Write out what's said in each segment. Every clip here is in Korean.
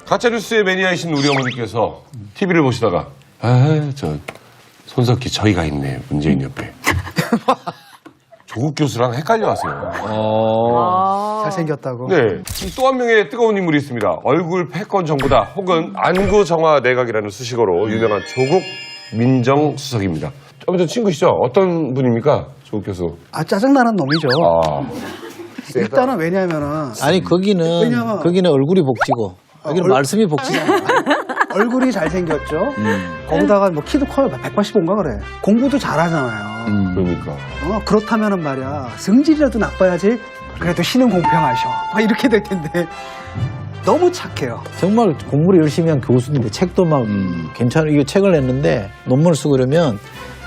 가짜뉴스의 매니아이신 우리 어머니께서 TV를 보시다가 저 손석희 저희가 있네 문재인 옆에 조국 교수랑 헷갈려 하세요. 잘생겼다고. 네. 또 한 명의 뜨거운 인물이 있습니다. 얼굴 패권 정부다 혹은 안구 정화 내각이라는 수식어로 유명한 조국 민정수석입니다. 좀 전 친구시죠? 어떤 분입니까? 조국 교수. 아, 짜증나는 놈이죠. 세다. 일단은 왜냐하면은 아니 거기는 얼굴이 복지고 여기는 말씀이 복지잖아. 얼굴이 잘생겼죠. 거기다가 뭐 키도 커요. 185인가 그래. 공부도 잘하잖아요. 그러니까. 그렇다면은 말이야. 성질이라도 나빠야지. 그래도 신은 공평하셔. 이렇게 될 텐데. 너무 착해요. 정말 공부를 열심히 한 교수인데 책도 막 괜찮아. 이거 책을 냈는데 논문을 쓰고 그러면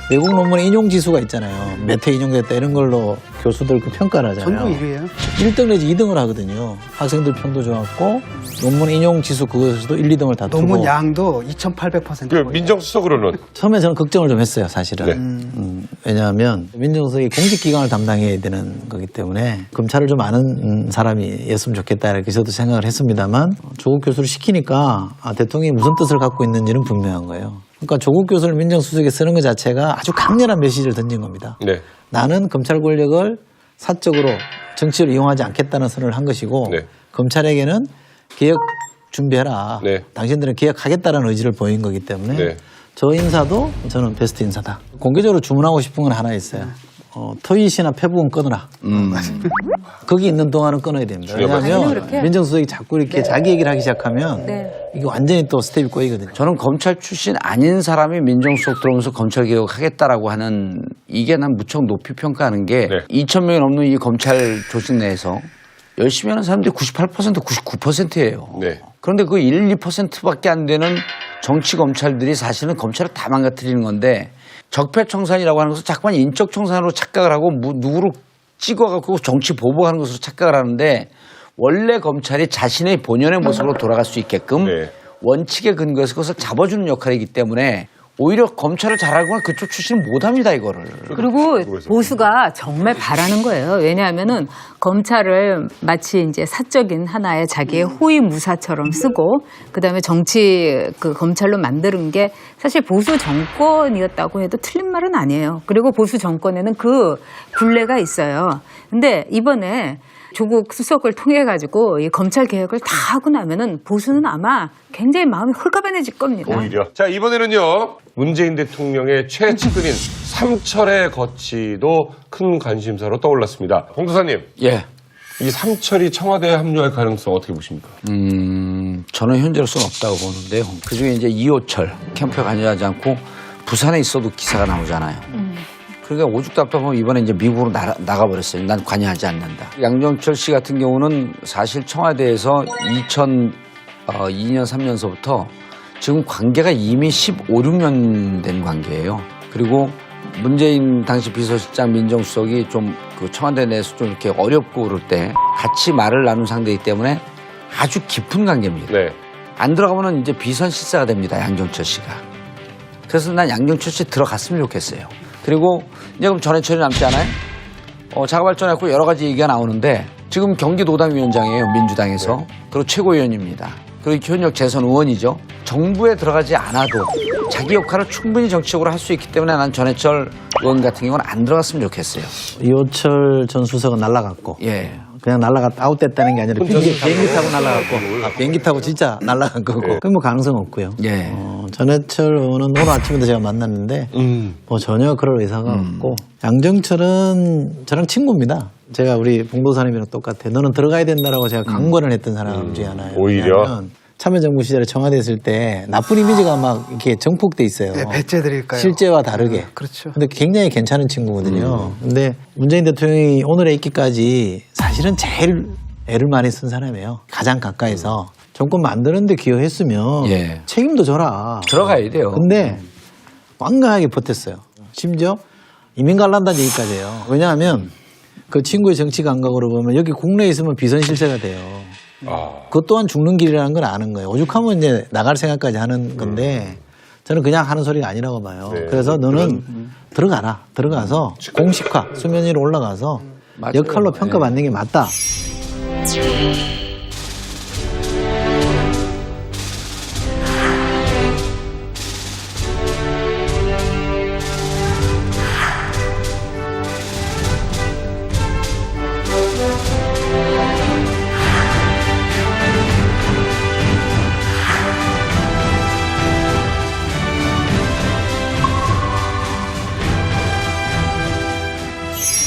외국 논문에 인용 지수가 있잖아요. 몇 회 인용됐다 이런 걸로 교수들 그 평가를 하잖아요. 전부 1위예요. 1등 내지 2등을 하거든요. 학생들 평도 좋았고 논문 인용 지수 그것에서도 1, 2등을 다투고. 논문 양도 2,800%. 그 민정수석으로는 처음에 저는 걱정을 좀 했어요, 사실은. 네. 왜냐하면 민정수석이 공직기강을 담당해야 되는 거기 때문에 검찰을 좀 아는 사람이었으면 좋겠다 이렇게 저도 생각을 했습니다만 조국 교수를 시키니까 대통령이 무슨 뜻을 갖고 있는지는 분명한 거예요. 그러니까 조국 교수를 민정수석에 쓰는 것 자체가 아주 강렬한 메시지를 던진 겁니다. 네. 나는 검찰 권력을 사적으로 정치를 이용하지 않겠다는 선언을 한 것이고 네. 검찰에게는 개혁 준비해라. 네. 당신들은 개혁하겠다는 의지를 보인 거기 때문에 네. 저 인사도 저는 베스트 인사다. 공개적으로 주문하고 싶은 건 하나 있어요. 트윗이나 페북은 끊어라. 거기 있는 동안은 끊어야 됩니다. 왜냐하면 민정수석이 자꾸 이렇게 자기 얘기를 하기 시작하면 이게 완전히 또 스텝이 꼬이거든요. 저는 검찰 출신 아닌 사람이 민정수석 들어오면서 검찰 개혁하겠다라고 하는 이게 난 무척 높이 평가하는 게 2,000명이 넘는 이 검찰 조직 내에서 열심히 하는 사람들이 98%, 99%예요. 네. 그런데 그 1, 2%밖에 안 되는 정치 검찰들이 사실은 검찰을 다 망가뜨리는 건데 적폐청산이라고 하는 것을 자꾸만 인적청산으로 착각을 하고 누구를 찍어갖고 정치 보복하는 것으로 착각을 하는데 원래 검찰이 자신의 본연의 모습으로 돌아갈 수 있게끔 원칙에 근거해서 그것을 잡아주는 역할이기 때문에 오히려 검찰을 잘 알고는 그쪽 출신은 못합니다 이거를. 그리고 보수가 정말 바라는 거예요. 왜냐하면은 검찰을 마치 이제 사적인 하나의 자기의 호위무사처럼 쓰고 그다음에 정치 그 검찰로 만드는 게 사실 보수 정권이었다고 해도 틀린 말은 아니에요. 그리고 보수 정권에는 그 굴레가 있어요. 근데 이번에 조국 수석을 통해 가지고 이 검찰 개혁을 다 하고 나면은 보수는 아마 굉장히 마음이 홀가분해질 겁니다. 오히려. 자, 이번에는요. 문재인 대통령의 최측근인 삼철의 거취도 큰 관심사로 떠올랐습니다. 홍도사님. 예. 이 삼철이 청와대에 합류할 가능성 어떻게 보십니까? 저는 현재로서는 없다고 보는데요. 그중에 이제 이호철 캠프에 관여하지 않고 부산에 있어도 기사가 나오잖아요. 그러니까 오죽답답하면 이번에 이제 미국으로 나가버렸어요. 난 관여하지 않는다. 양정철 씨 같은 경우는 사실 청와대에서 2002년, 3년서부터 지금 관계가 이미 15, 16년 된 관계예요. 그리고 문재인 당시 비서실장 민정수석이 좀 그 청와대 내에서 좀 이렇게 어렵고 그럴 때 같이 말을 나눈 상대이기 때문에 아주 깊은 관계입니다. 네. 안 들어가면은 이제 비선 실세가 됩니다. 양정철 씨가. 그래서 난 양정철 씨 들어갔으면 좋겠어요. 그리고 이제 그럼 전해철이 남지 않아요? 자가발전했고 여러 가지 얘기가 나오는데 지금 경기도당위원장이에요. 민주당에서. 그리고 최고위원입니다. 그리고 현역 재선 의원이죠. 정부에 들어가지 않아도 자기 역할을 충분히 정치적으로 할 수 있기 때문에 난 전해철 의원 같은 경우는 안 들어갔으면 좋겠어요. 이호철 전 수석은 날라갔고 예. 그냥 날라갔다 아웃됐다는 게 아니라 비행기 타고 날라갔고 비행기 타고 진짜 날라간 거고 그건 뭐 가능성 없고요. 예. 전해철 의원은 오늘 아침에도 제가 만났는데 뭐 전혀 그럴 의사가 없고 양정철은 저랑 친구입니다. 제가 우리 봉도사님이랑 똑같아. 너는 들어가야 된다라고 제가 강권을 했던 사람 중에 하나예요. 오히려? 참여정부 시절에 청와대에 있을 때 나쁜 이미지가 막 이렇게 정폭돼 있어요. 네, 배째드릴까요? 실제와 다르게. 그렇죠. 근데 굉장히 괜찮은 친구거든요. 근데 문재인 대통령이 오늘에 있기까지 사실은 제일 애를 많이 쓴 사람이에요. 가장 가까이서. 정권 만드는데 기여했으면 예. 책임도 져라. 들어가야 돼요. 근데 완강하게 버텼어요. 심지어 이민 갈란다는 얘기까지 해요. 왜냐하면 그 친구의 정치 감각으로 보면 여기 국내에 있으면 비선 실세가 돼요. 그것 또한 죽는 길이라는 걸 아는 거예요. 오죽하면 이제 나갈 생각까지 하는 건데 저는 그냥 하는 소리가 아니라고 봐요. 네. 그래서 너는 들어가라. 들어가서 공식화, 수면 위로 올라가서 맞아요. 역할로 평가받는 게 맞다.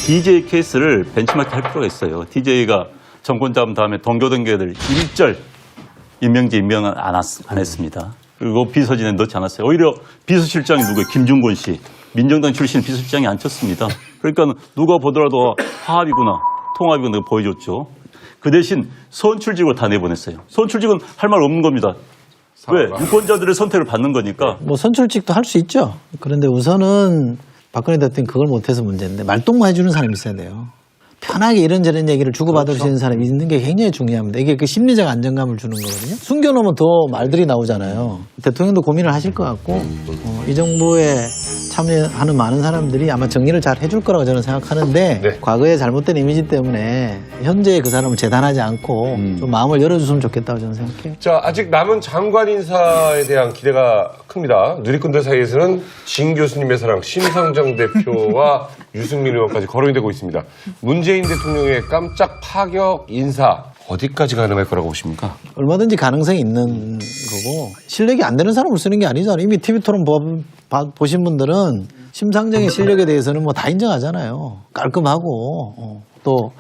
DJ 케이스를 벤치마킹 할 필요가 있어요. DJ가 정권 잡은 다음에 동교동계들 일절 임명제 임명은 안 했습니다. 그리고 비서진에 넣지 않았어요. 오히려 비서실장이 누구예요? 김중곤 씨. 민정당 출신 비서실장이 앉혔습니다. 그러니까 누가 보더라도 화합이구나, 통합이구나 보여줬죠. 그 대신 선출직을 다 내보냈어요. 선출직은 할 말 없는 겁니다. 왜? 유권자들의 선택을 받는 거니까. 뭐 선출직도 할 수 있죠. 그런데 우선은 박근혜 대통령이 그걸 못해서 문제인데 말동만 해주는 사람이 있어야 돼요. 편하게 이런저런 얘기를 주고받을 수 있는 사람이 있는 게 굉장히 중요합니다. 이게 그 심리적 안정감을 주는 거거든요. 숨겨놓으면 더 말들이 나오잖아요. 대통령도 고민을 하실 것 같고 이 정부에 참여하는 많은 사람들이 아마 정리를 잘 해줄 거라고 저는 생각하는데 네. 과거의 잘못된 이미지 때문에 현재 그 사람을 재단하지 않고 좀 마음을 열어줬으면 좋겠다고 저는 생각해요. 자, 아직 남은 장관 인사에 대한 기대가 큽니다. 누리꾼들 사이에서는 진 교수님의 사랑 심상정 대표와 유승민 의원까지 거론이 되고 있습니다. 문재인 대통령의 깜짝 파격 인사 어디까지 가능할 거라고 보십니까? 얼마든지 가능성이 있는 거고 실력이 안 되는 사람을 쓰는 게 아니잖아요. 이미 TV토론 보신 분들은 심상정의 실력에 대해서는 뭐 다 인정하잖아요. 깔끔하고 또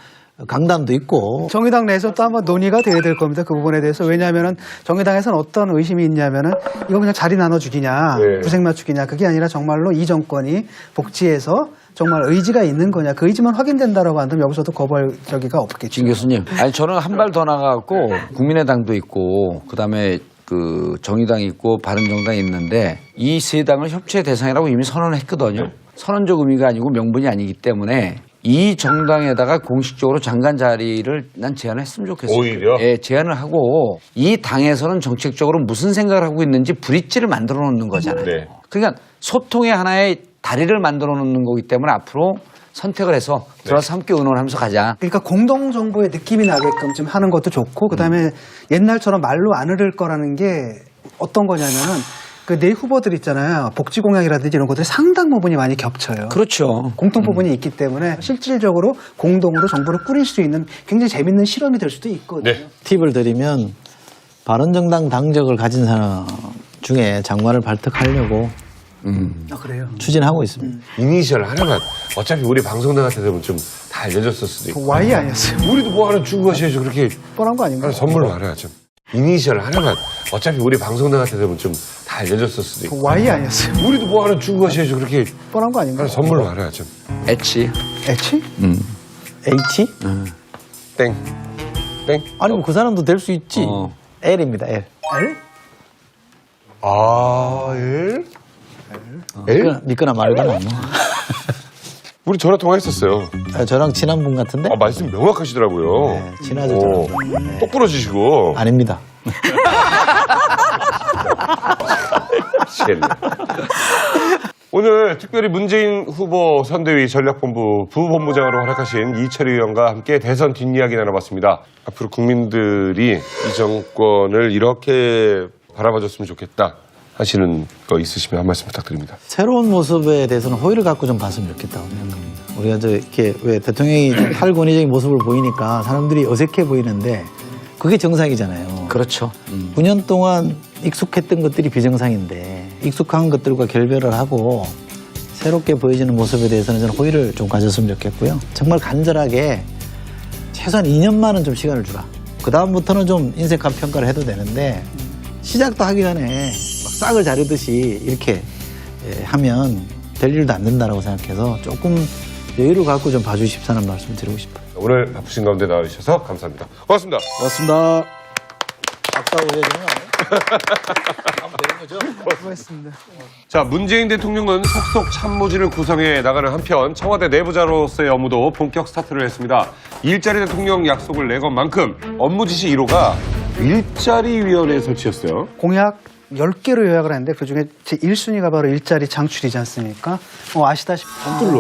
강단도 있고. 정의당 내에서 또 한번 논의가 돼야 될 겁니다. 그 부분에 대해서. 왜냐하면은 정의당에서는 어떤 의심이 있냐면은 이거 그냥 자리 나눠주기냐, 네. 구색 맞추기냐, 그게 아니라 정말로 이 정권이 복지에서 정말 의지가 있는 거냐, 그 의지만 확인된다라고 한다면 여기서도 거부할 저기가 없겠죠. 진 교수님. 아니 저는 한 발 더 나가고 국민의당도 있고 그다음에 그 정의당이 있고 바른정당이 있는데 이 세 당을 협치의 대상이라고 이미 선언을 했거든요. 선언적 의미가 아니고 명분이 아니기 때문에 이 정당에다가 공식적으로 장관 자리를 난 제안을 했으면 좋겠어요. 오히려? 예, 제안을 하고 이 당에서는 정책적으로 무슨 생각을 하고 있는지 브릿지를 만들어 놓는 거잖아요. 네. 그러니까 소통의 하나의 다리를 만들어 놓는 거기 때문에 앞으로 선택을 해서 들어서 함께 의논하면서 가자. 그러니까 공동 정부의 느낌이 나게끔 좀 하는 것도 좋고, 그다음에 옛날처럼 말로 안 흐를 거라는 게 어떤 거냐면은 그 내 후보들 있잖아요. 복지 공약이라든지 이런 것들이 상당 부분이 많이 겹쳐요. 그렇죠. 공통 부분이 있기 때문에 실질적으로 공동으로 정부를 꾸릴 수 있는 굉장히 재밌는 실험이 될 수도 있거든요. 네. 팁을 드리면 바른정당 당적을 가진 사람 중에 장관을 발탁하려고 아, 그래요? 추진하고 있습니다. 이니셜 하나만 어차피 우리 방송 나갈 때 되면 좀 다 알려줬을 수도 있고 그 Y 아니었어요? 우리도 뭐 하나 주고 가셔야죠. 그렇게 뻔한 거 아닌가요? 하나 선물 말해야죠. 이니셜 하나만 어차피 우리 방송 나갈 때 되면 좀 다 알려줬을 수도 있고 그 Y 아니었어요? 우리도 뭐 하나 주고 가셔야죠. 그렇게 뻔한 거 아닌가요? 하나 선물 말해야죠. 엣지. 애치? H? 땡. 땡. 아니 뭐 그 사람도 될 수 있지. L입니다. L. L? 아, L? L? 믿거나 말거나. 뭐. 우리 전화 통화했었어요. 저랑 친한 분 같은데? 아, 말씀 명확하시더라고요. 네, 친하죠, 오, 저랑. 똑 부러지시고. 아닙니다. 미치겠네. 오늘 특별히 문재인 후보 선대위 전략본부 부본부장으로 활약하신 이철희 의원과 함께 대선 뒷이야기 나눠봤습니다. 앞으로 국민들이 이 정권을 이렇게 바라봐줬으면 좋겠다 하시는 거 있으시면 한 말씀 부탁드립니다. 새로운 모습에 대해서는 호의를 갖고 좀 봤으면 좋겠다고 생각합니다. 우리가 이렇게 왜 대통령이 좀 탈권위적인 모습을 보이니까 사람들이 어색해 보이는데 그게 정상이잖아요. 그렇죠. 9년 동안 익숙했던 것들이 비정상인데 익숙한 것들과 결별을 하고 새롭게 보여지는 모습에 대해서는 저는 호의를 좀 가졌으면 좋겠고요. 정말 간절하게 최소한 2년만은 좀 시간을 주라. 그 다음부터는 좀 인색한 평가를 해도 되는데 시작도 하기 전에 막 싹을 자르듯이 이렇게 하면 될 일도 안 된다라고 생각해서 조금 여유를 갖고 좀 봐주십사는 말씀 드리고 싶어요. 오늘 바쁘신 가운데 나와주셔서 감사합니다. 고맙습니다. 고맙습니다. 박사고 해주면 수고했습니다. 자, 문재인 대통령은 속속 참모진을 구성해 나가는 한편 청와대 내부자로서의 업무도 본격 스타트를 했습니다. 일자리 대통령 약속을 내건 만큼 업무 지시 1호가 일자리위원회 설치였어요. 공약 10개로 요약을 했는데 그중에 제 1순위가 바로 일자리 창출이지 않습니까? 아시다시피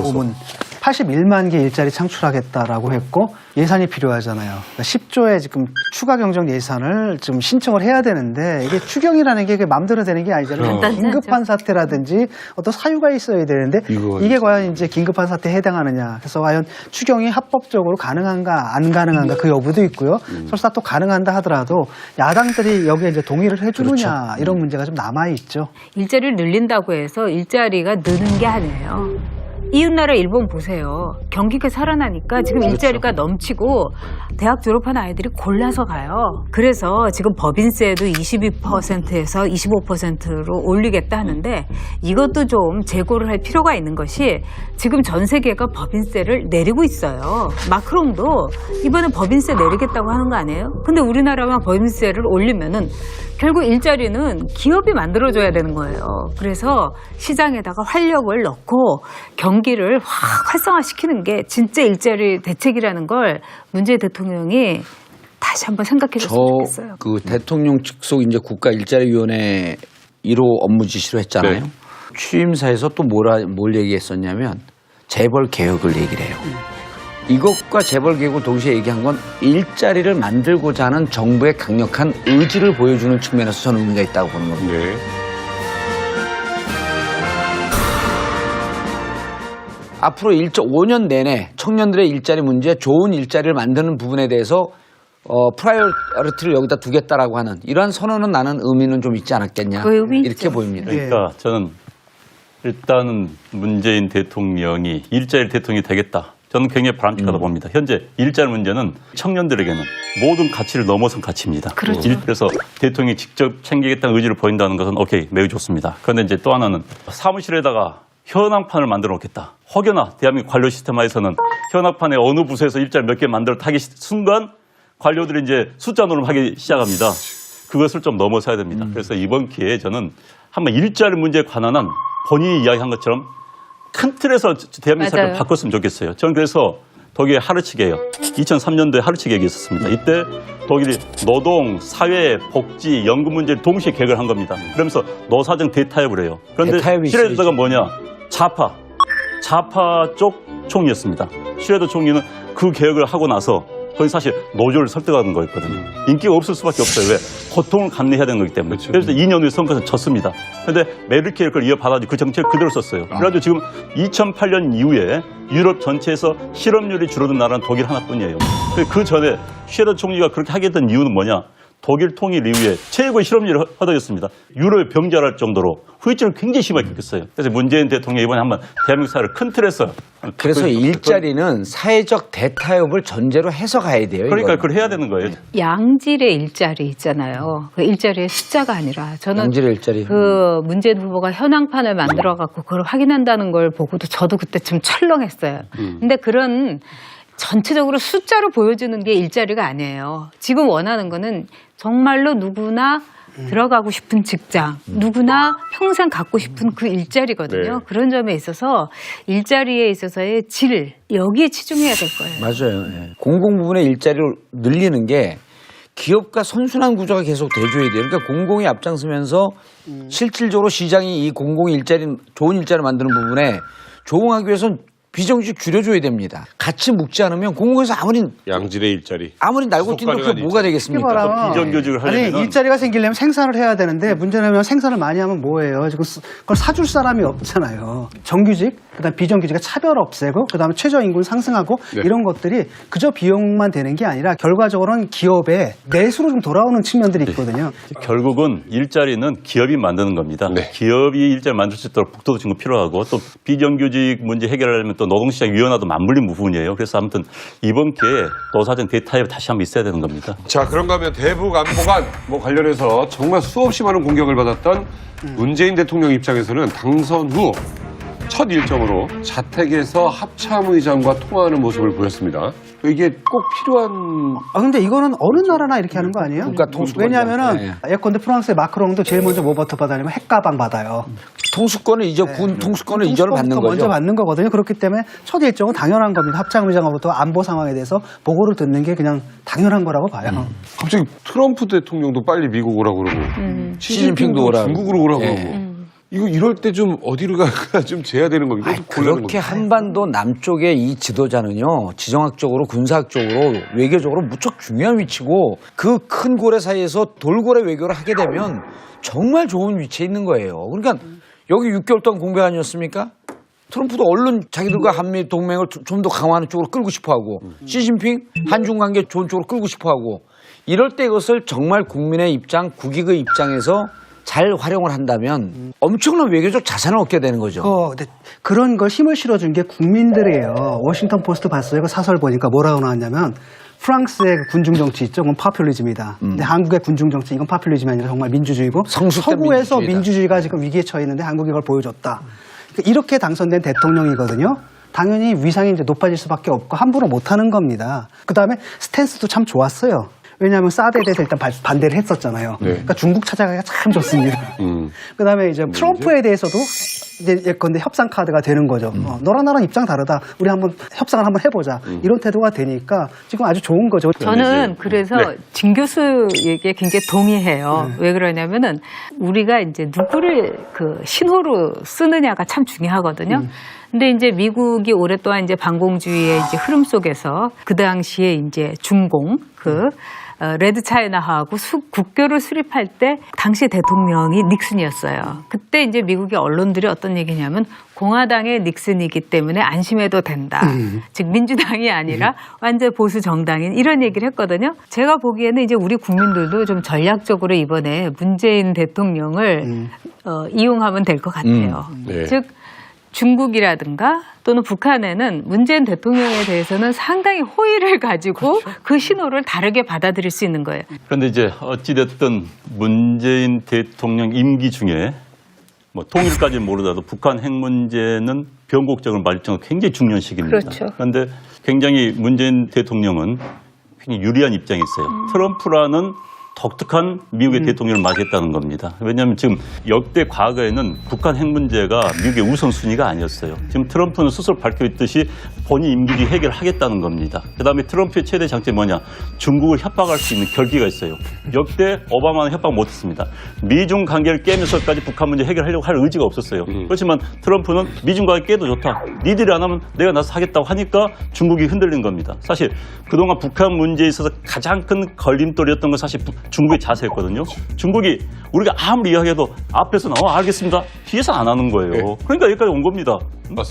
보면 81만 개 일자리 창출하겠다라고 했고 예산이 필요하잖아요. 그러니까 10조의 지금 추가 경정 예산을 지금 신청을 해야 되는데 이게 추경이라는 게 마음대로 되는 게 아니잖아요. 긴급한 사태라든지 어떤 사유가 있어야 되는데 이게 과연 이제 긴급한 사태에 해당하느냐. 그래서 과연 추경이 합법적으로 가능한가 안 가능한가 그 여부도 있고요. 설사 또 가능한다 하더라도 야당들이 여기에 이제 동의를 해주느냐 이런 문제가 좀 남아 있죠. 일자리를 늘린다고 해서 일자리가 느는 게 아니에요. 이웃나라 일본 보세요. 경기가 살아나니까 지금 일자리가 넘치고 대학 졸업한 아이들이 골라서 가요. 그래서 지금 법인세도 22%에서 25%로 올리겠다 하는데 이것도 좀 재고를 할 필요가 있는 것이 지금 전 세계가 법인세를 내리고 있어요. 마크롱도 이번에 법인세 내리겠다고 하는 거 아니에요? 근데 우리나라만 법인세를 올리면은 결국 일자리는 기업이 만들어줘야 되는 거예요. 그래서 시장에다가 활력을 넣고 경기를 확 활성화시키는 게 진짜 일자리 대책이라는 걸 문재인 대통령이 다시 한번 생각해 줬으면 좋겠어요. 그 대통령 직속 이제 국가 일자리위원회 1호 업무 지시로 했잖아요. 네. 취임사에서 또 뭘 얘기했었냐면 재벌 개혁을 얘기를 해요. 이것과 재벌 개혁을 동시에 얘기한 건 일자리를 만들고자 하는 정부의 강력한 의지를 보여주는 측면에서 저는 의미가 있다고 보는 겁니다. 네. 앞으로 5년 내내 청년들의 일자리 문제, 좋은 일자리를 만드는 부분에 대해서 프라이어리티를 여기다 두겠다라고 하는 이러한 선언은 나는 의미는 좀 있지 않았겠냐 그 의미 이렇게 있죠. 보입니다. 그러니까 저는 일단은 문재인 대통령이 일자리 대통령이 되겠다. 저는 굉장히 바람직하다 봅니다. 현재 일자리 문제는 청년들에게는 모든 가치를 넘어선 가치입니다. 그렇죠. 그래서 대통령이 직접 챙기겠다는 의지를 보인다는 것은 오케이, 매우 좋습니다. 그런데 이제 또 하나는 사무실에다가 현황판을 만들어 놓겠다. 혹여나 대한민국 관료 시스템화에서는 현황판에 어느 부서에서 일자리 몇 개 만들어 타기 순간 관료들이 이제 숫자 노름하기 시작합니다. 그것을 좀 넘어서야 됩니다. 그래서 이번 기회에 저는 한번 일자리 문제에 관한 한 본인이 이야기한 것처럼 큰 틀에서 대한민국 사회를 맞아요. 바꿨으면 좋겠어요. 저는 그래서 독일의 하르츠 개혁, 2003년도에 하르츠 개혁이 있었습니다. 이때 독일이 노동, 사회, 복지, 연금 문제를 동시에 개혁을 한 겁니다. 그러면서 노사정 대타협을 해요. 그런데 대타협이 슈레더가 뭐냐? 좌파 쪽 총리였습니다. 슈레더 총리는 그 개혁을 하고 나서 거의 사실 노조를 설득하는 거였거든요. 인기가 없을 수밖에 없어요. 왜? 고통을 감내해야 되는 거기 때문에. 그렇죠. 그래서 2년 후에 선거에서 졌습니다. 그런데 메르켈 그걸 이어받아가지고 그 정책을 그대로 썼어요. 그래가지고 지금 2008년 이후에 유럽 전체에서 실업률이 줄어든 나라는 독일 하나뿐이에요. 그 전에 슈레더 총리가 그렇게 하게 된 이유는 뭐냐? 독일 통일 이후에 최고의 실업률이 허덕였습니다. 유럽에 병자랄 정도로 후유증을 굉장히 심하게 겪었어요. 그래서 문재인 대통령이 이번에 한번 대한민국 사회를 큰 틀에서 그래서 일자리는 사회적 대타협을 전제로 해서 가야 돼요. 그러니까 이거는. 그걸 해야 되는 거예요. 양질의 일자리 있잖아요. 그 일자리의 숫자가 아니라 저는 양질의 일자리. 그 문재인 후보가 현황판을 만들어 갖고 그걸 확인한다는 걸 보고도 저도 그때 좀 철렁했어요. 근데 그런 전체적으로 숫자로 보여주는 게 일자리가 아니에요. 지금 원하는 거는 정말로 누구나 들어가고 싶은 직장, 누구나 평생 갖고 싶은 그 일자리거든요. 네. 그런 점에 있어서 일자리에 있어서의 질, 여기에 치중해야 될 거예요. 맞아요. 예. 공공 부분의 일자리를 늘리는 게 기업과 선순환 구조가 계속 돼줘야 돼요. 그러니까 공공이 앞장서면서 실질적으로 시장이 이 공공 일자리, 좋은 일자리를 만드는 부분에 조응하기 위해서는 비정규직 줄여줘야 됩니다. 같이 묶지 않으면 공공에서 양질의 일자리. 아무리 날고 뛴도 그게 뭐가 되겠습니까? 봐라. 비정규직을 아니 하려면 일자리가 생기려면 생산을 해야 되는데 문제는 생산을 많이 하면 뭐예요? 지금 그걸 사줄 사람이 없잖아요. 정규직, 그다음 비정규직의 차별 없애고, 그다음에 최저임금 상승하고 네. 이런 것들이 그저 비용만 되는 게 아니라 결과적으로는 기업의 내수로 좀 돌아오는 측면들이 있거든요. 결국은 일자리는 기업이 만드는 겁니다. 네. 기업이 일자리 만들 수 있도록 북돋우 친구 필요하고 또 비정규직 문제 해결하려면 또 노동시장 유연화도 맞물린 부분이에요. 그래서 아무튼 이번 기회에 노사정 대타협 다시 한번 있어야 되는 겁니다. 자, 그런가 하면 대북 안보관 관련해서 정말 수없이 많은 공격을 받았던 문재인 대통령 입장에서는 당선 후 첫 일정으로 자택에서 합참의장과 통화하는 모습을 보였습니다. 이게 꼭 필요한 근데 이거는 어느 나라나 이렇게 하는 거 아니에요? 국가 통수권. 왜냐하면은 예컨대 프랑스의 마크롱도 제일 먼저 뭐부터 받아냐면 핵가방 받아요. 통수권을 군 통수권을 이전을 받는 통수권부터 거죠. 먼저 받는 거거든요. 그렇기 때문에 첫 일정은 당연한 겁니다. 합참의장으로부터 안보 상황에 대해서 보고를 듣는 게 그냥 당연한 거라고 봐요. 갑자기 트럼프 대통령도 빨리 미국 오라고 그러고 시진핑도 오라고. 중국으로 오라고 예. 그러고 이거 이럴 때 좀 어디로 가야 좀 재야 되는 겁니다. 좀 곤란한 그렇게 겁니다. 한반도 남쪽의 이 지도자는요, 지정학적으로, 군사학적으로, 외교적으로 무척 중요한 위치고, 그 큰 고래 사이에서 돌고래 외교를 하게 되면 정말 좋은 위치에 있는 거예요. 그러니까 여기 6개월 동안 공백 아니었습니까? 트럼프도 얼른 자기들과 한미 동맹을 좀 더 강화하는 쪽으로 끌고 싶어 하고, 시진핑 한중 관계 좋은 쪽으로 끌고 싶어 하고, 이럴 때 이것을 정말 국민의 입장, 국익의 입장에서 잘 활용을 한다면 엄청난 외교적 자산을 얻게 되는 거죠. 근데 그런 걸 힘을 실어준 게 국민들이에요. 워싱턴 포스트 봤어요. 그 사설 보니까 뭐라고 나왔냐면 프랑스의 군중 정치 있죠. 그건 파퓰리즘이다. 근데 한국의 군중 정치 이건 파퓰리즘이 아니라 정말 민주주의고 성숙된 서구에서 민주주의다. 민주주의가 지금 위기에 처해 있는데 한국이 그걸 보여줬다. 그러니까 이렇게 당선된 대통령이거든요. 당연히 위상이 이제 높아질 수밖에 없고 함부로 못하는 겁니다. 그다음에 스탠스도 참 좋았어요. 왜냐하면 사드에 대해서 일단 반대를 했었잖아요. 네. 그러니까 중국 찾아가기가 참 좋습니다. 그다음에 이제 트럼프에 대해서도 이제 예컨대 협상 카드가 되는 거죠. 너랑 나랑 입장 다르다. 우리 한번 협상을 한번 해보자. 이런 태도가 되니까 지금 아주 좋은 거죠. 저는 그래서 네. 진 교수에게 굉장히 동의해요. 왜 그러냐면은 우리가 이제 누구를 그 신호로 쓰느냐가 참 중요하거든요. 근데 이제 미국이 오랫동안 이제 반공주의의 이제 흐름 속에서 그 당시에 이제 중공 레드 차이나하고 국교를 수립할 때 당시 대통령이 닉슨이었어요. 그때 이제 미국의 언론들이 어떤 얘기냐면 공화당의 닉슨이기 때문에 안심해도 된다. 즉 민주당이 아니라 완전 보수 정당인 이런 얘기를 했거든요. 제가 보기에는 이제 우리 국민들도 좀 전략적으로 이번에 문재인 대통령을 이용하면 될 것 같아요. 네. 즉 중국이라든가 또는 북한에는 문재인 대통령에 대해서는 상당히 호의를 가지고 그 신호를 다르게 받아들일 수 있는 거예요. 그런데 이제 어찌됐든 문재인 대통령 임기 중에 뭐 통일까지는 모르더라도 북한 핵 문제는 변곡점을 맞을 정도로 굉장히 중요한 시기입니다. 그렇죠. 그런데 굉장히 문재인 대통령은 굉장히 유리한 입장에 있어요. 트럼프라는 독특한 미국의 대통령을 맞이했다는 겁니다. 왜냐하면 지금 역대 과거에는 북한 핵 문제가 미국의 우선순위가 아니었어요. 지금 트럼프는 스스로 밝혀있듯이 본인 임기 뒤 해결하겠다는 겁니다. 그다음에 트럼프의 최대 장점이 뭐냐? 중국을 협박할 수 있는 결기가 있어요. 역대 오바마는 협박 못했습니다. 미중 관계를 깨면서까지 북한 문제 해결하려고 할 의지가 없었어요. 그렇지만 트럼프는 미중 관계 깨도 좋다. 니들이 안 하면 내가 나서 하겠다고 하니까 중국이 흔들린 겁니다. 사실 그동안 북한 문제에 있어서 가장 큰 걸림돌이었던 건 사실 중국의 자세였거든요. 중국이 우리가 아무리 이야기해도 앞에서는 알겠습니다. 뒤에서 안 하는 거예요. 그러니까 여기까지 온 겁니다.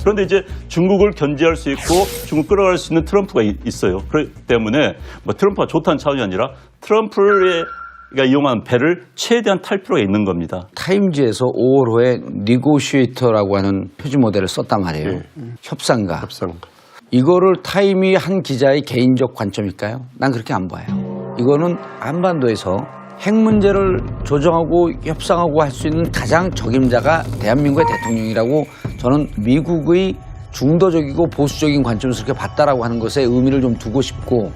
그런데 이제 중국을 견제할 수 있고 중국 끌어갈 수 있는 트럼프가 있어요. 그렇기 때문에 뭐 트럼프가 좋다는 차원이 아니라 트럼프가 이용한 배를 최대한 탈 필요가 있는 겁니다. 타임즈에서 5월 호에 니고시에이터라고 하는 표지 모델을 썼단 말이에요. 협상가. 이거를 타임이 한 기자의 개인적 관점일까요? 난 그렇게 안 봐요. 이거는 한반도에서 핵 문제를 조정하고 협상하고 할 수 있는 가장 적임자가 대한민국의 대통령이라고 저는 미국의 중도적이고 보수적인 관점에서 그렇게 봤다라고 하는 것에 의미를 좀 두고 싶고,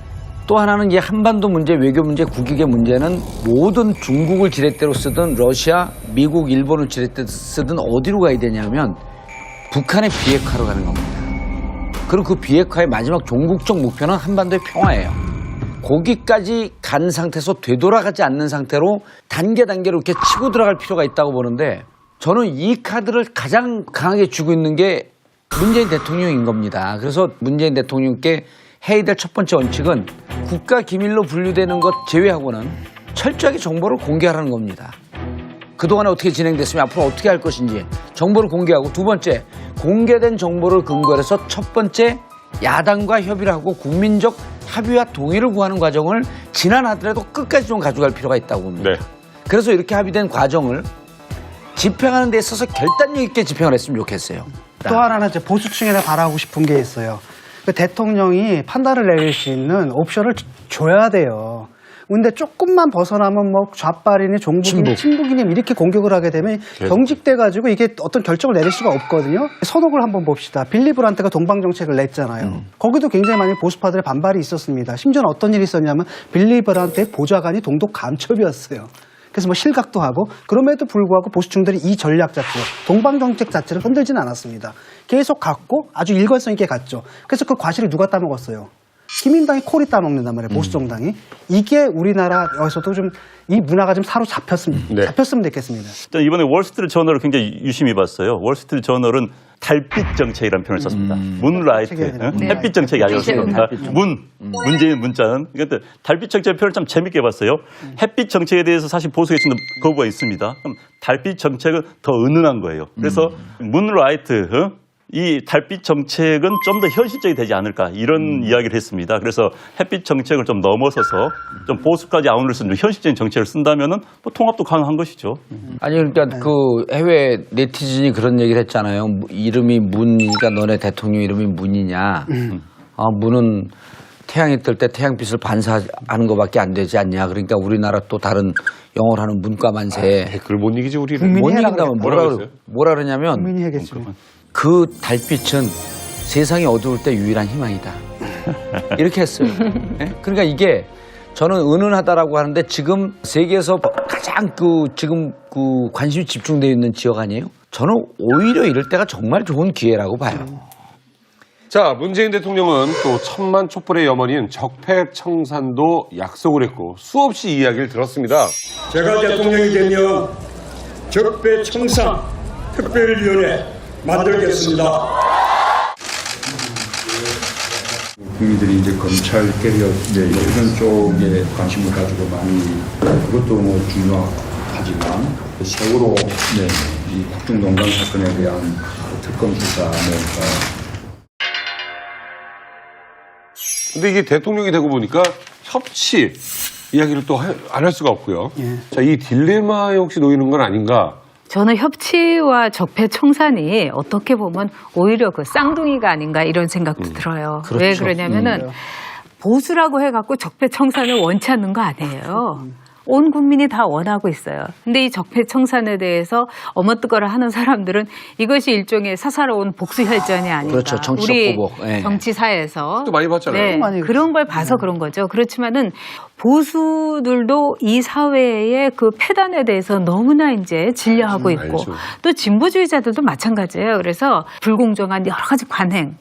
또 하나는 이 한반도 문제, 외교 문제, 국익의 문제는 모든 중국을 지렛대로 쓰든 러시아, 미국, 일본을 지렛대로 쓰든 어디로 가야 되냐면 북한의 비핵화로 가는 겁니다. 그리고 그 비핵화의 마지막 종국적 목표는 한반도의 평화예요. 거기까지 간 상태에서 되돌아가지 않는 상태로 단계로 이렇게 치고 들어갈 필요가 있다고 보는데, 저는 이 카드를 가장 강하게 쥐고 있는 게 문재인 대통령인 겁니다. 그래서 문재인 대통령께 해야 될 첫 번째 원칙은 국가 기밀로 분류되는 것 제외하고는 철저하게 정보를 공개하라는 겁니다. 그동안에 어떻게 진행됐으면 앞으로 어떻게 할 것인지 정보를 공개하고, 두 번째, 공개된 정보를 근거로 해서 첫 번째 야당과 협의를 하고 국민적 합의와 동의를 구하는 과정을 지난하더라도 끝까지 좀 가져갈 필요가 있다고 봅니다. 네. 그래서 이렇게 합의된 과정을 집행하는 데 있어서 결단력 있게 집행을 했으면 좋겠어요. 또 하나는 이제 보수층에다 바라고 싶은 게 있어요. 그 대통령이 판단을 내릴 수 있는 옵션을 줘야 돼요. 근데 조금만 벗어나면 뭐 좌빨이니 종북이니 친북이니 이렇게 공격을 하게 되면 경직돼가지고 이게 어떤 결정을 내릴 수가 없거든요. 선옥을 한번 봅시다. 빌리 브란트가 동방정책을 냈잖아요. 거기도 굉장히 많은 보수파들의 반발이 있었습니다. 심지어는 어떤 일이 있었냐면 빌리 브란트의 보좌관이 동독 감첩이었어요. 그래서 뭐 실각도 하고, 그럼에도 불구하고 보수층들이 이 전략 자체, 동방정책 자체를 흔들지는 않았습니다. 계속 갔고 아주 일관성 있게 갔죠. 그래서 그 과실을 누가 따먹었어요? 기민당이 콜이 따먹는단 말이에요. 보수정당이. 이게 우리나라에서도 좀 이 문화가 좀 사로잡혔으면 됐겠습니다. 일단 이번에 월스트리트 저널을 굉장히 유심히 봤어요. 월스트리트 저널은 달빛 정책이라는 표현을 썼습니다. 문라이트, 햇빛 정책이 아니었습니다. 문재인 문자는. 그러니까 달빛 정책의 표현을 참 재밌게 봤어요. 햇빛 정책에 대해서 사실 보수에 있는 거부가 있습니다. 그럼 달빛 정책은 더 은은한 거예요. 그래서 문라이트, 이 달빛 정책은 좀 더 현실적이 되지 않을까 이런 이야기를 했습니다. 그래서 햇빛 정책을 좀 넘어서서 좀 보수까지 아우를 쓴 현실적인 정책을 쓴다면은 뭐 통합도 가능한 것이죠. 아니 그러니까 그 해외 네티즌이 그런 얘기를 했잖아요. 이름이 문이니까 너네 대통령 이름이 문이냐. 문은 태양이 뜰 때 태양빛을 반사하는 것밖에 안 되지 않냐. 그러니까 우리나라 또 다른 영어를 하는 문과 만세. 댓글 못 이기지 우리는. 국민이 못 해라 이긴다면 그랬다. 뭐라 그러냐면 국민이 해겠죠. 그 달빛은 세상이 어두울 때 유일한 희망이다. 이렇게 했어요. 예? 그러니까 이게 저는 은은하다라고 하는데 지금 세계에서 가장 지금 관심이 집중되어 있는 지역 아니에요? 저는 오히려 이럴 때가 정말 좋은 기회라고 봐요. 자, 문재인 대통령은 또 천만 촛불의 염원인 적폐청산도 약속을 했고 수없이 이야기를 들었습니다. 제가 대통령이 되면 적폐청산 특별위원회 만들겠습니다. 국민들이 이제 검찰 개혁 이런 쪽에 관심을 가지고 많이 그것도 뭐 중요하지만 세월호 이 박중동강 사건에 대한 특검 수사 근데 이게 대통령이 되고 보니까 협치 이야기를 또 안 할 수가 없고요. 자, 이 딜레마에 혹시 놓이는 건 아닌가? 저는 협치와 적폐 청산이 어떻게 보면 오히려 그 쌍둥이가 아닌가 이런 생각도 들어요. 그렇죠. 왜 그러냐면은 보수라고 해갖고 적폐 청산을 원치 않는 거 아니에요. 온 국민이 다 원하고 있어요. 근데 이 적폐 청산에 대해서 어머뜨거라 하는 사람들은 이것이 일종의 사사로운 복수혈전이 아닌가. 그렇죠. 정치적 우리 보복. 예. 정치사에서. 또 많이 봤잖아요. 네, 많이 그런 걸 봐서 그런 거죠. 그렇지만은 보수들도 이 사회의 그 폐단에 대해서 너무나 이제 진려하고 있고 알죠. 또 진보주의자들도 마찬가지예요. 그래서 불공정한 여러 가지 관행,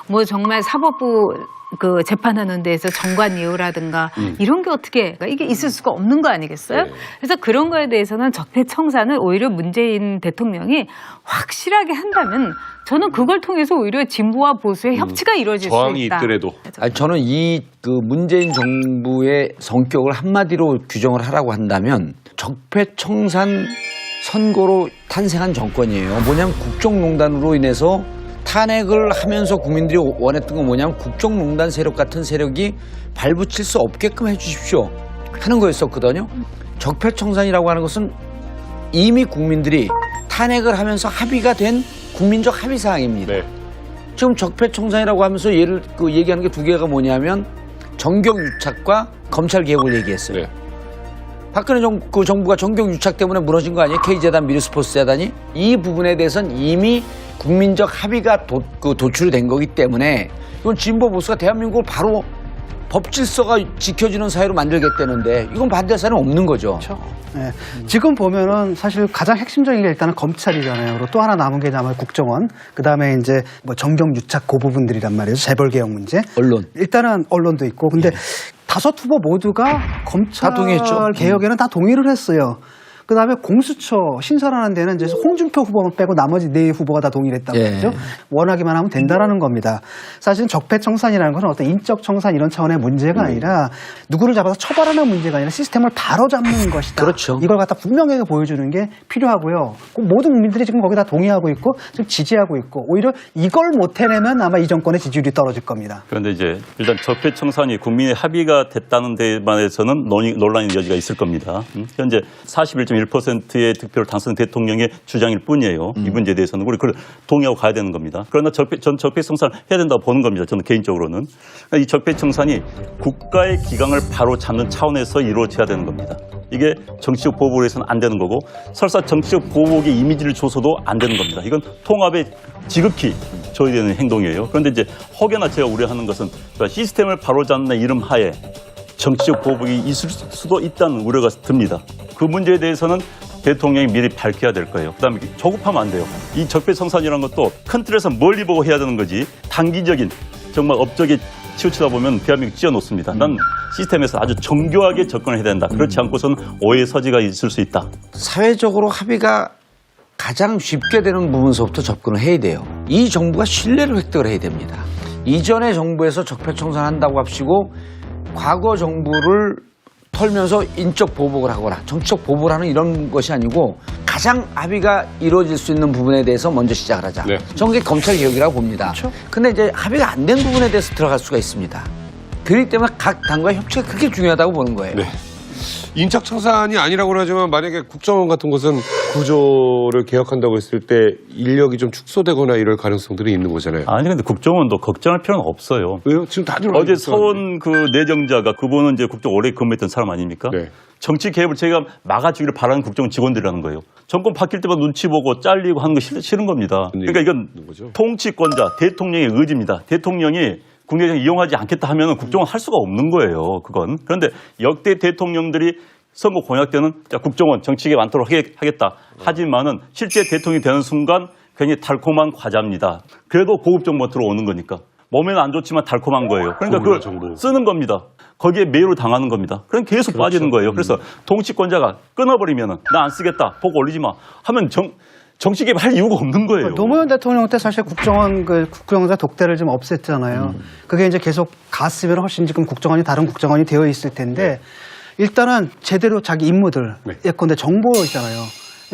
뭐 정말 사법부 그 재판하는 데에서 정관 이유라든가 이런 게 어떻게 이게 있을 수가 없는 거 아니겠어요? 네. 그래서 그런 거에 대해서는 적폐 청산을 오히려 문재인 대통령이 확실하게 한다면 저는 그걸 통해서 오히려 진보와 보수의 협치가 이루어질 수 저항이 있다. 있더라도. 아니, 저는 이 문재인 정부의 성격을 한마디로 규정을 하라고 한다면 적폐청산 선고로 탄생한 정권이에요. 뭐냐면 국정농단으로 인해서 탄핵을 하면서 국민들이 원했던 건 뭐냐면 국정농단 세력 같은 세력이 발붙일 수 없게끔 해주십시오 하는 거였었거든요. 적폐청산이라고 하는 것은 이미 국민들이 탄핵을 하면서 합의가 된 국민적 합의 사항입니다. 네. 지금 적폐청산이라고 하면서 얘기하는 게 두 개가 뭐냐면 정경유착과 검찰개혁을 얘기했어요. 네. 박근혜 정부가 정경유착 때문에 무너진 거 아니에요? K재단, 미르스포츠 재단이? 이 부분에 대해서는 이미 국민적 합의가 도출이 된 거기 때문에 이건 진보 보수가 대한민국을 바로 법 질서가 지켜지는 사회로 만들겠다는데 이건 반대 사례는 없는 거죠. 네. 지금 보면은 사실 가장 핵심적인 게 일단은 검찰이잖아요. 그리고 또 하나 남은 게 아마 국정원, 그 다음에 이제 뭐 정경유착 그 부분들이란 말이에요. 재벌개혁 문제. 언론. 일단은 언론도 있고. 근데 다섯 후보 모두가 검찰 다 동의했죠. 개혁에는 다 동의를 했어요. 그 다음에 공수처 신설하는 데는 이제 홍준표 후보만 빼고 나머지 네 후보가 다 동의를 했다고 예. 했죠. 원하기만 하면 된다라는 겁니다. 사실은 적폐청산이라는 것은 어떤 인적 청산 이런 차원의 문제가 아니라 누구를 잡아서 처벌하는 문제가 아니라 시스템을 바로잡는 것이다. 그렇죠. 이걸 갖다 분명하게 보여주는 게 필요하고요. 모든 국민들이 지금 거기다 동의하고 있고 지금 지지하고 있고 오히려 이걸 못 해내면 아마 이 정권의 지지율이 떨어질 겁니다. 그런데 이제 일단 적폐청산이 국민의 합의가 됐다는 데만해서는 논란의 여지가 있을 겁니다. 현재 41.1%의 득표를 당선 대통령의 주장일 뿐이에요. 이 문제에 대해서는 우리 그걸 동의하고 가야 되는 겁니다. 그러나 전 적폐청산을 해야 된다고 보는 겁니다. 저는 개인적으로는. 그러니까 이 적폐청산이 국가의 기강을 바로 잡는 차원에서 이루어져야 되는 겁니다. 이게 정치적 보복을 해서는 안 되는 거고 설사 정치적 보복의 이미지를 줘서도 안 되는 겁니다. 이건 통합에 지극히 줘야 되는 행동이에요. 그런데 이제 혹여나 제가 우려하는 것은 시스템을 바로잡는 이름 하에 정치적 보복이 있을 수도 있다는 우려가 듭니다. 그 문제에 대해서는 대통령이 미리 밝혀야 될 거예요. 그다음에 조급하면 안 돼요. 이 적폐청산이라는 것도 큰 틀에서 멀리 보고 해야 되는 거지 단기적인 정말 업적에 치우치다 보면 대한민국 찢어놓습니다. 난 시스템에서 아주 정교하게 접근을 해야 된다. 그렇지 않고서는 오해의 서지가 있을 수 있다. 사회적으로 합의가 가장 쉽게 되는 부분서부터 접근을 해야 돼요. 이 정부가 신뢰를 획득을 해야 됩니다. 이전의 정부에서 적폐청산한다고 합시고 과거 정부를 털면서 인적 보복을 하거나 정치적 보복을 하는 이런 것이 아니고 가장 가장 합의가 이루어질 수 있는 부분에 대해서 먼저 시작을 하자. 네. 저는 그게 검찰 개혁이라고 봅니다. 근데 이제 합의가 안 된 부분에 대해서 들어갈 수가 있습니다. 그렇기 때문에 각 당과의 협치가 그렇게 중요하다고 보는 거예요. 네. 인적청산이 아니라고 하지만 만약에 국정원 같은 것은 구조를 개혁한다고 했을 때 인력이 좀 축소되거나 이럴 가능성들이 있는 거잖아요. 아니 근데 국정원도 걱정할 필요는 없어요. 왜요? 지금 다들 어제 알고 있었는데. 서원 그 내정자가 그분은 이제 국정 오래 근무했던 사람 아닙니까? 네. 정치 개입을 제가 막아주기를 바라는 국정원 직원들이라는 거예요. 정권 바뀔 때마다 눈치 보고 잘리고 하는 거 싫은 겁니다. 그러니까 이건 거죠? 통치권자 대통령의 의지입니다. 대통령이 국내정 이용하지 않겠다 하면 국정원 할 수가 없는 거예요. 그건. 그런데 역대 대통령들이 선거 공약 때는 자, 국정원 정치개입 않도록 하겠다. 하지만은 실제 대통령이 되는 순간 굉장히 달콤한 과자입니다. 그래도 고급 정보 들어오는 거니까. 몸에는 안 좋지만 달콤한 거예요. 그러니까 그걸 정보. 쓰는 겁니다. 거기에 매료를 당하는 겁니다. 그럼 계속 빠지는 거예요. 그래서 통치권자가 끊어버리면은 나 안 쓰겠다. 보고 올리지 마. 하면 정치 개입 할 이유가 없는 거예요. 노무현 대통령 때 사실 국정원사 독대를 좀 없앴잖아요. 그게 이제 계속 갔으면 훨씬 지금 국정원이 다른 국정원이 되어 있을 텐데 일단은 제대로 자기 임무들 예컨대 정보 있잖아요.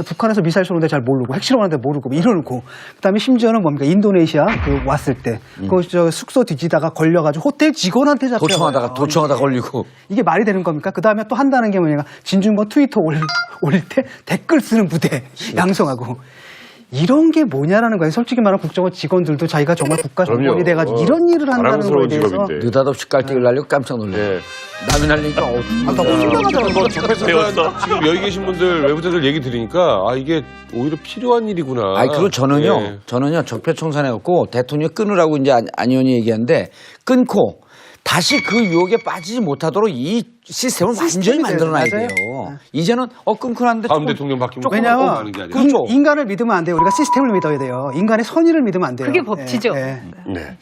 북한에서 미사일 쏘는데 잘 모르고 핵실험하는데 모르고 뭐 이러고 그다음에 심지어는 뭡니까 인도네시아 그 왔을 때 그 저 숙소 뒤지다가 걸려가지고 호텔 직원한테 잡혀요. 도청하다가 걸리고. 이게 말이 되는 겁니까? 그 다음에 또 한다는 게 뭐냐면 진중권 트위터 올릴 때 댓글 쓰는 부대 양성하고 이런 게 뭐냐라는 거예요. 솔직히 말하면 국정원 직원들도 자기가 정말 국가정권이 돼가지고 이런 일을 한다는 거에 자랑스러운 대해서 직업인데. 느닷없이 깔때기를 날리고 깜짝 놀래요. 네. 남이 날리니까 뭐 적폐청산 지금 여기 계신 분들 외부자들 얘기 들으니까 아 이게 오히려 필요한 일이구나. 아니 그리고 저는요 네. 적폐청산해갖고 대통령 끊으라고 이제 안 의원이 얘기하는데 끊고 다시 그 유혹에 빠지지 못하도록 이 시스템을 완전히 만들어놔야 맞아요. 돼요. 이제는 끊고 났는데 다음 조금 대통령 바뀌면 왜냐하면 하는 게 아니라. 그렇죠. 인간을 믿으면 안 돼요. 우리가 시스템을 믿어야 돼요. 인간의 선의를 믿으면 안 돼요. 그게 법치죠. 예. 네.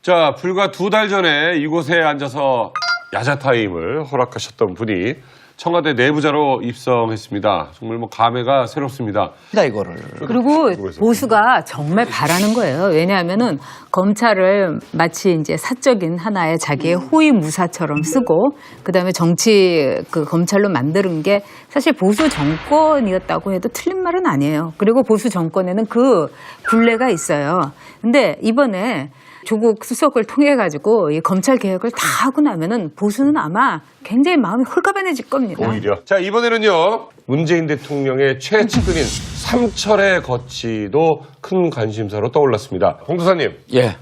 자, 불과 2달 전에 이곳에 앉아서 야자 타임을 허락하셨던 분이 청와대 내부자로 입성했습니다. 정말 뭐 감회가 새롭습니다. 이거를. 그리고 보수가 정말 바라는 거예요. 왜냐하면은 검찰을 마치 이제 사적인 하나의 자기의 호위 무사처럼 쓰고 그다음에 정치 그 검찰로 만드는 게 사실 보수 정권이었다고 해도 틀린 말은 아니에요. 그리고 보수 정권에는 그 굴레가 있어요. 근데 이번에 조국 수석을 통해 가지고 이 검찰 개혁을 다 하고 나면은 보수는 아마 굉장히 마음이 홀가분해질 겁니다. 오히려. 자, 이번에는요. 문재인 대통령의 최측근인 삼철의 거취도 큰 관심사로 떠올랐습니다. 홍도사님, 예.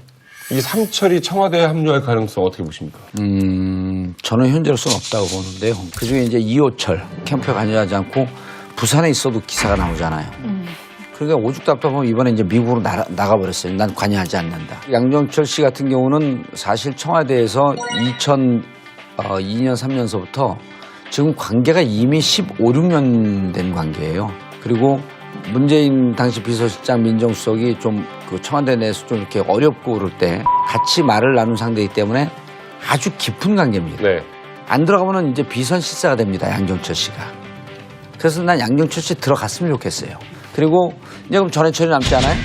이 삼철이 청와대에 합류할 가능성 어떻게 보십니까? 저는 현재로서는 없다고 보는데요. 그중에 이제 이호철 캠프에 관여하지 않고 부산에 있어도 기사가 나오잖아요. 그러니까 오죽 답답하면 이번에 이제 미국으로 나가버렸어요. 난 관여하지 않는다. 양정철 씨 같은 경우는 사실 청와대에서 2002년, 3년서부터 지금 관계가 이미 15, 16년 된 관계예요. 그리고 문재인 당시 비서실장 민정수석이 좀 그 청와대 내에서 좀 이렇게 어렵고 그럴 때 같이 말을 나눈 상대이기 때문에 아주 깊은 관계입니다. 네. 안 들어가면은 이제 비선실세가 됩니다. 양정철 씨가. 그래서 난 양정철 씨 들어갔으면 좋겠어요. 그리고 이제 그럼 전해철이 남지 않아요?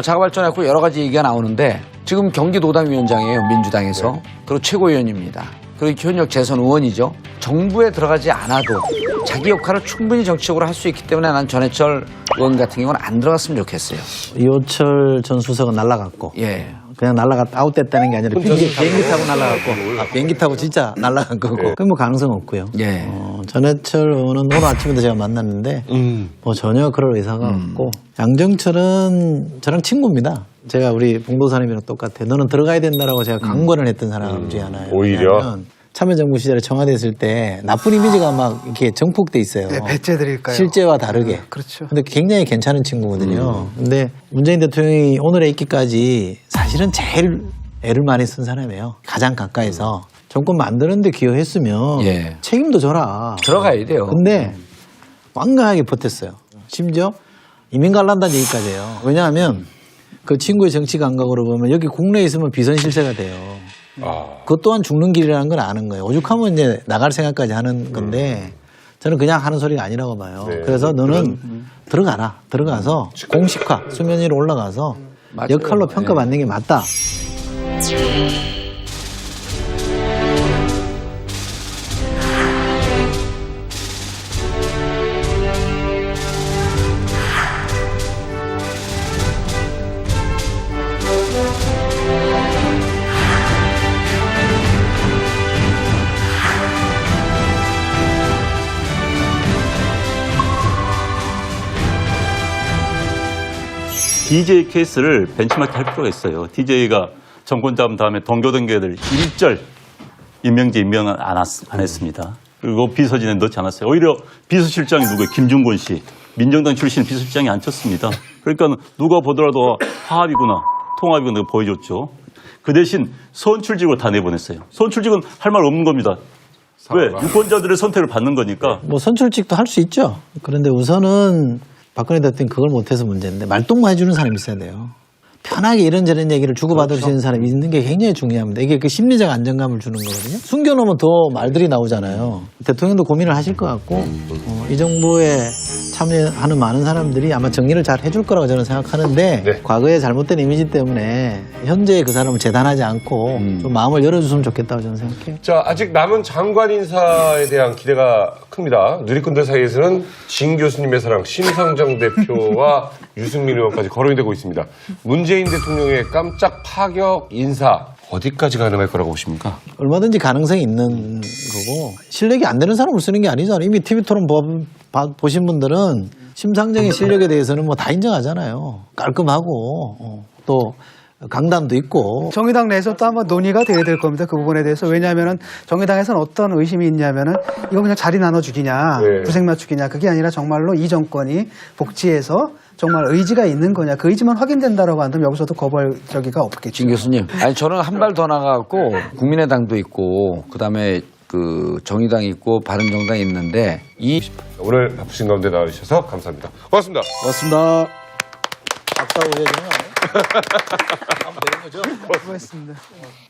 자가발전했고 여러 가지 얘기가 나오는데 지금 경기도당위원장이에요. 민주당에서. 그리고 최고위원입니다. 그리고 현역 재선 의원이죠. 정부에 들어가지 않아도 자기 역할을 충분히 정치적으로 할 수 있기 때문에 난 전해철 의원 같은 경우는 안 들어갔으면 좋겠어요. 이호철 전 수석은 날라갔고 예. 그냥 아웃됐다는 게 아니라 비행기 타고 날라갔고 비행기 타고 진짜 날라간 거고 그건 뭐 가능성 없고요. 예. 전해철 의원은 오늘 아침에도 제가 만났는데 뭐 전혀 그럴 의사가 없고 양정철은 저랑 친구입니다. 제가 우리 봉도사님이랑 똑같아. 너는 들어가야 된다라고 제가 강권을 했던 사람 중에 하나예요. 오히려? 왜냐하면 참여정부 시절에 청와대 있을 때 나쁜 이미지가 막 이렇게 정폭돼 있어요. 네, 배째드릴까요? 실제와 다르게. 그렇죠. 근데 굉장히 괜찮은 친구거든요. 근데 문재인 대통령이 오늘에 있기까지 사실은 제일 애를 많이 쓴 사람이에요. 가장 가까이서 정권 만드는데 기여했으면 예. 책임도 져라. 들어가야 돼요. 근데 완강하게 버텼어요. 심지어 이민 갈란다는 얘기까지 해요. 왜냐하면 그 친구의 정치 감각으로 보면 여기 국내에 있으면 비선실세가 돼요. 그것 또한 죽는 길이라는 걸 아는 거예요. 오죽하면 이제 나갈 생각까지 하는 건데 저는 그냥 하는 소리가 아니라고 봐요. 네. 그래서 너는 들어가라. 들어가서 공식화, 수면 위로 올라가서 맞아요. 역할로 평가받는 게 맞다. DJ 케이스를 벤치마킹 할 필요가 있어요. DJ가 정권 잡은 다음에 동교동계들 일절 임명제 임명은 안 했습니다. 그리고 비서진에 넣지 않았어요. 오히려 비서실장이 누구예요? 김중곤 씨. 민정당 출신 비서실장이 앉혔습니다. 그러니까 누가 보더라도 화합이구나, 통합이구나 보여줬죠. 그 대신 선출직으로 다 내보냈어요. 선출직은 할 말 없는 겁니다. 왜? 유권자들의 선택을 받는 거니까. 뭐 선출직도 할 수 있죠. 그런데 우선은 박근혜 대통령이 그걸 못해서 문제인데 말동무 해주는 사람이 있어야 돼요. 편하게 이런저런 얘기를 주고받을 수 있는 사람이 있는 게 굉장히 중요합니다. 이게 그 심리적 안정감을 주는 거거든요. 숨겨놓으면 더 말들이 나오잖아요. 대통령도 고민을 하실 것 같고 이 정부에 참여하는 많은 사람들이 아마 정리를 잘 해줄 거라고 저는 생각하는데 네. 과거의 잘못된 이미지 때문에 현재 그 사람을 재단하지 않고 좀 마음을 열어줬으면 좋겠다고 저는 생각해요. 자, 아직 남은 장관 인사에 대한 기대가 큽니다. 누리꾼들 사이에서는 진 교수님의 사랑 심상정 대표와 유승민 의원까지 거론이 되고 있습니다. 문재인 대통령의 깜짝 파격 인사 어디까지 가능할 거라고 보십니까? 얼마든지 가능성이 있는 거고 실력이 안 되는 사람을 쓰는 게 아니잖아요. 이미 TV토론 보신 분들은 심상정의 실력에 대해서는 뭐 다 인정하잖아요. 깔끔하고 또 강단도 있고. 정의당 내에서 또 한번 논의가 돼야 될 겁니다. 그 부분에 대해서. 왜냐하면은 정의당에서는 어떤 의심이 있냐면은 이거 그냥 자리 나눠주기냐, 네. 구색 맞추기냐, 그게 아니라 정말로 이 정권이 복지에서 정말 의지가 있는 거냐, 그 의지만 확인된다라고 한다면 여기서도 거부할 적이가 없겠죠. 진 교수님, 아니 저는 한 발 더 나가고 국민의당도 있고 그다음에 그 정의당이 있고 바른정당이 있는데 이 오늘 바쁘신 가운데 나와주셔서 감사합니다. 고맙습니다. 맞습니다. 아까 우회전은 수고했습니다.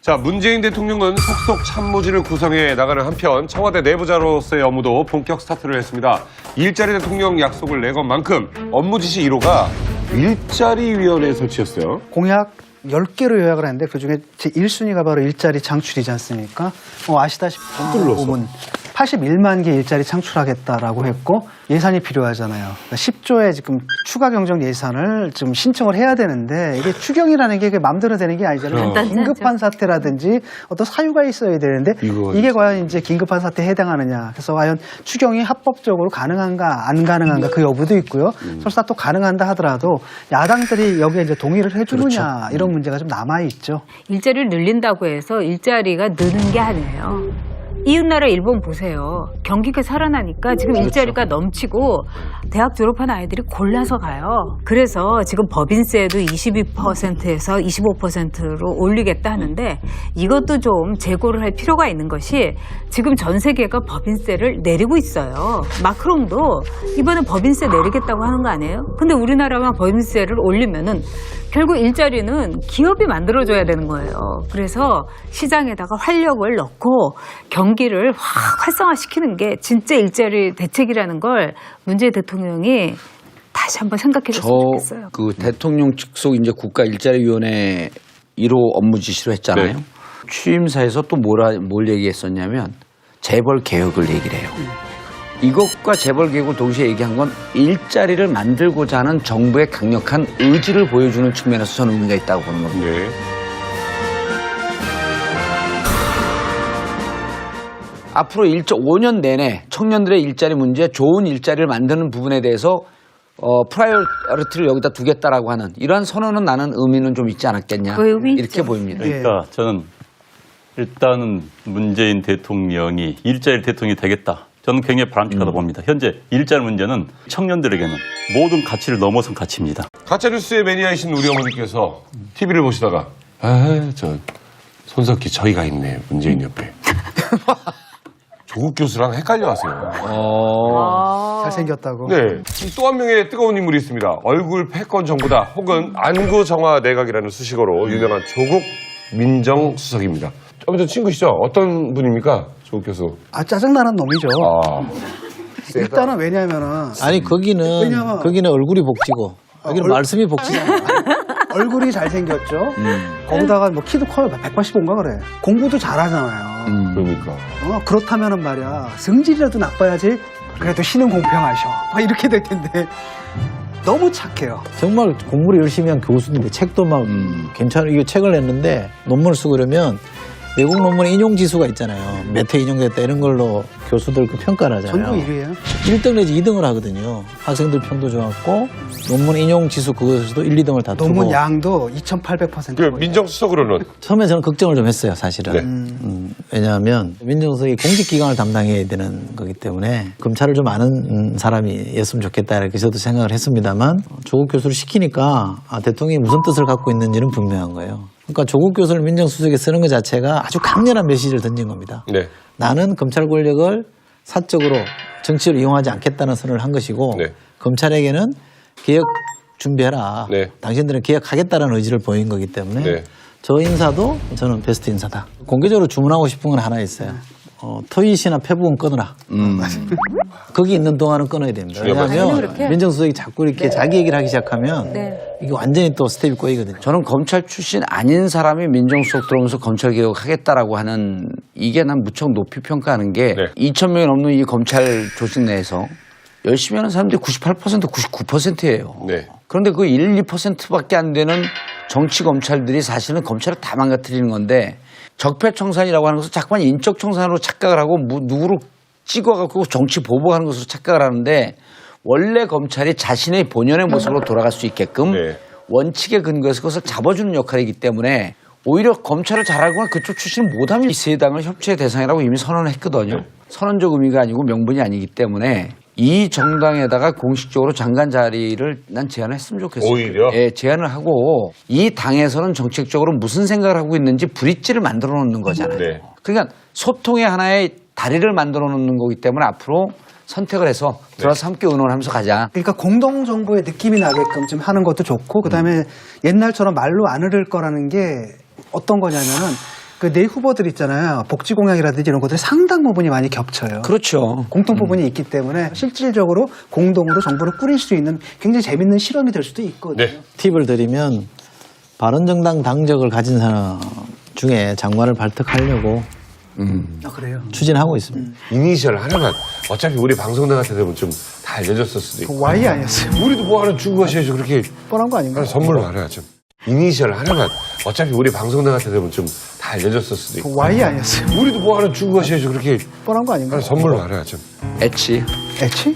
자, 문재인 대통령은 속속 참모진을 구성해 나가는 한편 청와대 내부자로서의 업무도 본격 스타트를 했습니다. 일자리 대통령 약속을 내건 만큼 업무 지시 1호가 일자리위원회 설치였어요. 공약 10개로 요약을 했는데 그중에 제 1순위가 바로 일자리 창출이지 않습니까? 아시다시피 부분 81만 개 일자리 창출하겠다라고 했고 예산이 필요하잖아요. 그러니까 10조의 지금 추가 경정 예산을 지금 신청을 해야 되는데 이게 추경이라는 게 마음대로 되는 게 아니잖아요. 간단하지 긴급한 사태라든지 어떤 사유가 있어야 되는데 이게 과연 이제 긴급한 사태에 해당하느냐. 그래서 과연 추경이 합법적으로 가능한가 안 가능한가 그 여부도 있고요. 설사 또 가능한다 하더라도 야당들이 여기에 이제 동의를 해주느냐 이런 문제가 좀 남아 있죠. 일자리를 늘린다고 해서 일자리가 느는 게 아니에요. 이웃나라 일본 보세요. 경기가 살아나니까 지금 일자리가 넘치고 대학 졸업한 아이들이 골라서 가요. 그래서 지금 법인세도 22%에서 25%로 올리겠다 하는데 이것도 좀 재고를 할 필요가 있는 것이 지금 전 세계가 법인세를 내리고 있어요. 마크롱도 이번에 법인세 내리겠다고 하는 거 아니에요? 근데 우리나라만 법인세를 올리면은 결국 일자리는 기업이 만들어줘야 되는 거예요. 그래서 시장에다가 활력을 넣고 경기를 확 활성화시키는 게 진짜 일자리 대책이라는 걸 문재인 대통령이 다시 한번 생각해 줬으면 좋겠어요. 그 대통령 직속 이제 국가일자리위원회 1호 업무 지시로 했잖아요. 네. 취임사에서 또 뭘 얘기했었냐면 재벌 개혁을 얘기를 해요. 이것과 재벌 개혁을 동시에 얘기한 건 일자리를 만들고자 하는 정부의 강력한 의지를 보여주는 측면에서 저는 의미가 있다고 보는 겁니다. 네. 앞으로 5년 내내 청년들의 일자리 문제, 좋은 일자리를 만드는 부분에 대해서 프라이어리티를 여기다 두겠다라고 하는 이러한 선언은 나는 의미는 좀 있지 않았겠냐 그 의미 이렇게 있죠. 보입니다. 그러니까 저는 일단은 문재인 대통령이 일자리 대통령이 되겠다. 저는 굉장히 바람직하다 봅니다. 현재 일자리 문제는 청년들에게는 모든 가치를 넘어선 가치입니다. 가짜뉴스의 매니아이신 우리 어머니께서 TV를 보시다가 저 손석희 저희가 있네 문재인 옆에 조국 교수랑 헷갈려하세요. 잘생겼다고. 네, 또 한 명의 뜨거운 인물이 있습니다. 얼굴 패권 정부다 혹은 안구 정화 내각이라는 수식어로 유명한 조국 민정수석입니다. 좀 전 친구시죠? 어떤 분입니까? 조국 교수. 짜증나는 놈이죠. 세다. 일단은 왜냐면은 아니 거기는 얼굴이 복지고 여기는 말씀이 복지잖아. 얼굴이 잘생겼죠. 거기다가 뭐 키도 커요. 185인가 그래. 공부도 잘하잖아요. 그러니까. 그렇다면은 말이야. 성질이라도 나빠야지. 그래도 신은 공평하셔. 이렇게 될 텐데. 너무 착해요. 정말 공부를 열심히 한 교수인데 책도 막 괜찮은 이거 책을 냈는데 논문을 쓰고 그러면 외국 논문의 인용 지수가 있잖아요. 몇 회 인용됐다 이런 걸로 교수들 그 평가를 하잖아요. 전국 1위예요. 1등 내지 2등을 하거든요. 학생들 평도 좋았고 논문 인용 지수 그것에서도 1, 2등을 다투고. 논문 양도 2,800%. 그 민정수석으로는 처음에 저는 걱정을 좀 했어요, 사실은. 왜냐하면 민정수석이 공직기관을 담당해야 되는 거기 때문에 검찰을 좀 아는 사람이었으면 좋겠다 이렇게 저도 생각을 했습니다만 조국 교수를 시키니까 대통령이 무슨 뜻을 갖고 있는지는 분명한 거예요. 그러니까 조국 교수를 민정수석에 쓰는 것 자체가 아주 강렬한 메시지를 던진 겁니다. 네. 나는 검찰 권력을 사적으로 정치를 이용하지 않겠다는 선언을 한 것이고 네. 검찰에게는 개혁 준비해라. 네. 당신들은 개혁하겠다는 의지를 보인 거기 때문에 네. 저 인사도 저는 베스트 인사다. 공개적으로 주문하고 싶은 건 하나 있어요. 트윗이나 페북은 끊어라. 거기 있는 동안은 끊어야 됩니다. 중요한 말씀이에요. 왜냐하면 그렇게? 민정수석이 자꾸 이렇게 자기 얘기를 하기 시작하면 네. 이게 완전히 또 스텝이 꼬이거든요. 저는 검찰 출신 아닌 사람이 민정수석 들어오면서 검찰 개혁하겠다라고 하는 이게 난 무척 높이 평가하는 게 네. 2,000명이 넘는 이 검찰 조직 내에서 열심히 하는 사람들이 98%, 99%예요. 네. 그런데 그 1, 2%밖에 안 되는 정치 검찰들이 사실은 검찰을 다 망가뜨리는 건데 적폐청산이라고 하는 것을 자꾸만 인적청산으로 착각을 하고 누구를 찍어갖고 정치 보복하는 것으로 착각을 하는데 원래 검찰이 자신의 본연의 모습으로 돌아갈 수 있게끔 네. 원칙에 근거해서 그것을 잡아주는 역할이기 때문에 오히려 검찰을 잘 알거나 그쪽 출신은 못하면 이 세 당을 협치의 대상이라고 이미 선언을 했거든요. 선언적 의미가 아니고 명분이 아니기 때문에 이 정당에다가 공식적으로 장관 자리를 난 제안을 했으면 좋겠어요. 오히려? 예, 제안을 하고 이 당에서는 정책적으로 무슨 생각을 하고 있는지 브릿지를 만들어 놓는 거잖아요. 네. 그러니까 소통의 하나의 다리를 만들어 놓는 거기 때문에 앞으로 선택을 해서 들어서 함께 의논하면서 가자. 그러니까 공동 정부의 느낌이 나게끔 좀 하는 것도 좋고 그다음에 옛날처럼 말로 안 흐를 거라는 게 어떤 거냐면은 그 내 후보들 있잖아요. 복지 공약이라든지 이런 것들이 상당 부분이 많이 겹쳐요. 그렇죠. 공통 부분이 있기 때문에 실질적으로 공동으로 정부를 꾸릴 수 있는 굉장히 재밌는 실험이 될 수도 있거든요. 네. 팁을 드리면 바른정당 당적을 가진 사람 중에 장관을 발탁하려고 아, 그래요. 추진하고 있습니다. 이니셜 하나만 어차피 우리 방송 나갈 때 되면 좀 다 알려줬을 수도 있고 그 Y 아니었어요. 우리도 뭐 하나 주고 가셔야죠. 그렇게 뻔한 거 아닌가요? 하나 선물로 하나 좀 이니셜 하나만 어차피 우리 방송 나갈 때 되면 좀 다 알려줬을 수도 있고 그 Y 아니었어요. 우리도 뭐 하나 주고 가셔야죠. 그렇게 뻔한 거 아닌가요? 하나 선물로 하나 좀 엣지. 애치?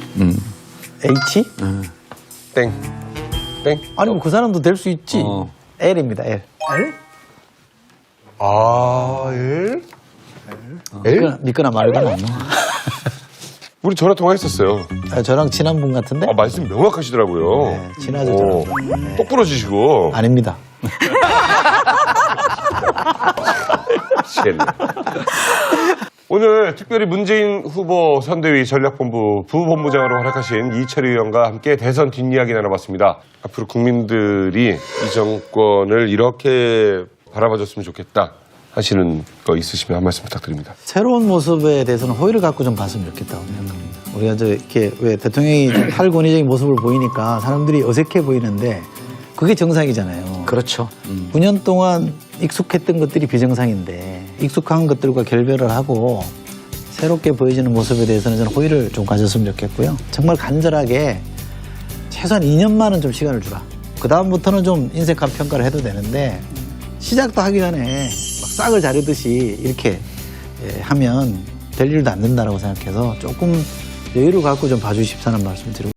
H? 땡. 땡. 아니 뭐 그 사람도 될 수 있지. L입니다. L. L? 아, L? 믿거나 말거나. 우리 전화 통화했었어요. 저랑 친한 분 같은데? 말씀 명확하시더라고요. 네, 친하죠, 저랑. 똑 부러지시고. 아닙니다. 미치겠네. 오늘 특별히 문재인 후보 선대위 전략본부 부본부장으로 활약하신 이철희 의원과 함께 대선 뒷이야기 나눠봤습니다. 앞으로 국민들이 이 정권을 이렇게 바라봐줬으면 좋겠다 하시는 거 있으시면 한 말씀 부탁드립니다. 새로운 모습에 대해서는 호의를 갖고 좀 봤으면 좋겠다고 생각합니다. 우리가 이렇게 왜 대통령이 탈권위적인 모습을 보이니까 사람들이 어색해 보이는데 그게 정상이잖아요. 그렇죠. 9년 동안 익숙했던 것들이 비정상인데 익숙한 것들과 결별을 하고 새롭게 보여지는 모습에 대해서는 저는 호의를 좀 가졌으면 좋겠고요. 정말 간절하게 최소한 2년만은 좀 시간을 주라. 그 다음부터는 좀 인색한 평가를 해도 되는데 시작도 하기 전에 막 싹을 자르듯이 이렇게 하면 될 일도 안 된다라고 생각해서 조금 여유를 갖고 좀 봐주십사는 말씀 드리고